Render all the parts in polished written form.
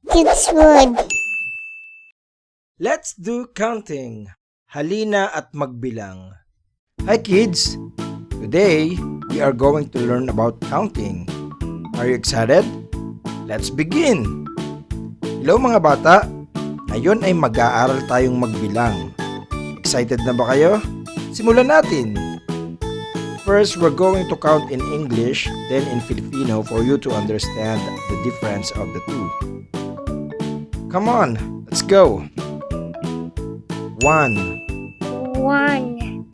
It's wood. Let's do counting. Halina at magbilang. Hi kids! Today, we are going to learn about counting. Are you excited? Let's begin! Hello mga bata! Ngayon ay mag-aaral tayong magbilang. Excited na ba kayo? Simulan natin! First, we're going to count in English, then in Filipino for you to understand the difference of the two. Come on, let's go! 1 1,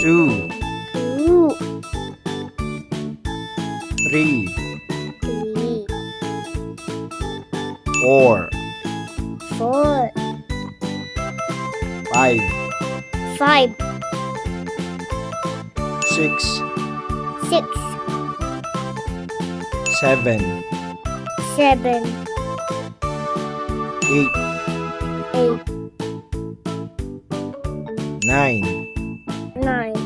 2 2, 3 3, 4 4, 5 5, 6 6, 7 7, 8 8, 9 9,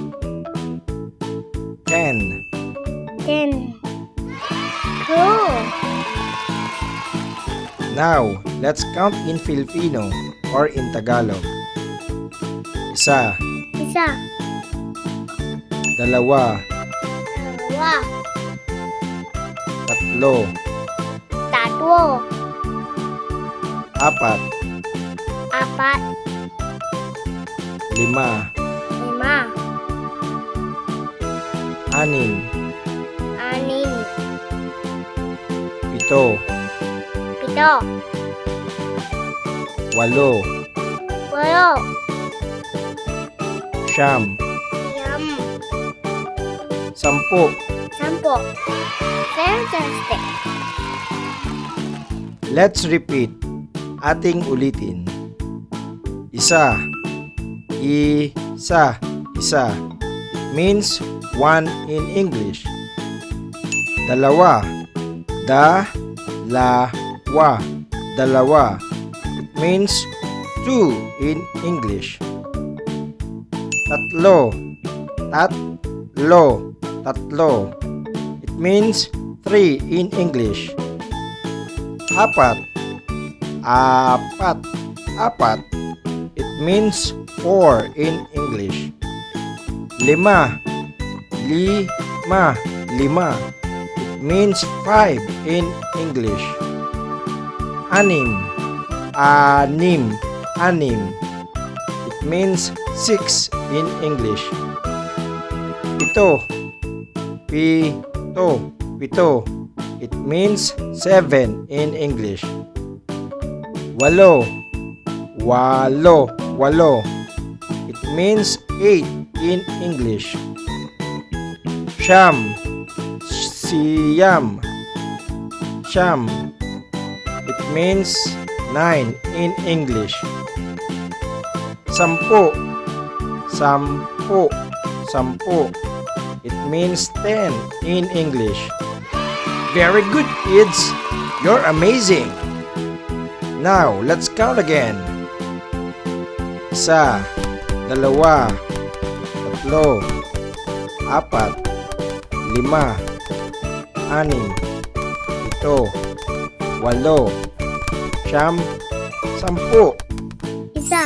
10 10. Cool. Now, let's count in Filipino or in Tagalog. Isa, Isa, dalawa, dalawa, tatlo, tatlo, apat, apat, lima, lima, anim, anim, pito, pito, walo, walo, siyam, siyam, sampu. sampo. Fantastic. Let's repeat. Ating ulitin. Isa, isa, isa. It means one in English. Dalawa, dalawa, dalawa. It means two in English. Tatlo, tatlo, tatlo. It means three in English. Apat, apat, apat. It means four in English. Lima, lima, lima. It means five in English. Anim, anim, anim. It means six in English. Pito, pito, pito. It means seven in English. Walo, walo, walo. It means eight in English. Siyam, siyam, siyam. It means nine in English. Sampu, sampu, sampu. It means 10 in English. Very good, kids. You're amazing. Now, let's count again. Isa, dalawa, tatlo, apat, lima, anim, pito, walo, siyam, sampu. Isa,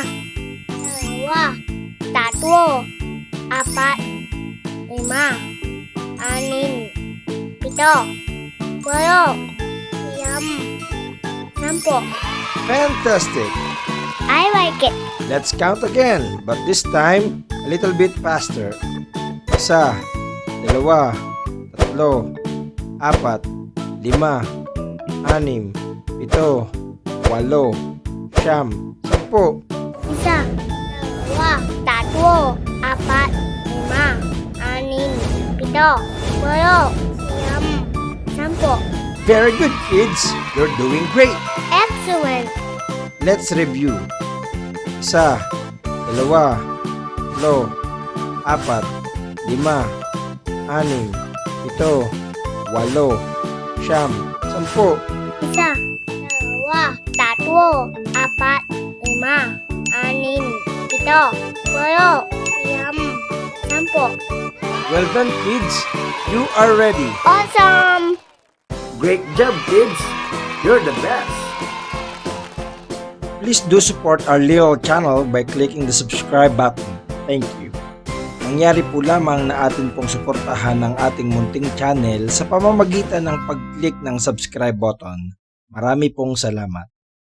dalawa, tatlo, apat, lima, anim, pito, walo, siyam, sampo. Fantastic. I like it. Let's count again, but this time a little bit faster. Isa, dalawa, tatlo, apat, lima, anim, pito, walo, siyam, sampu. Isa, dalawa, tatlo, apat, lima, anim, pito, walo, siyam, sampo. Very good, kids. You're doing great. Excellent. Let's review. Isa, dalawa, tatlo, apat, lima, anim, pito, walo, siyam, sampu. Isa, dalawa, tatlo, apat, lima, anim, pito, walo, siyam, sampo. Well done, kids. You are ready. Awesome! Great job, kids. You're the best! Please do support our little channel by clicking the subscribe button. Thank you. Nangyari po lamang na atin pong suportahan ang ating munting channel sa pamamagitan ng pag-click ng subscribe button. Marami pong salamat.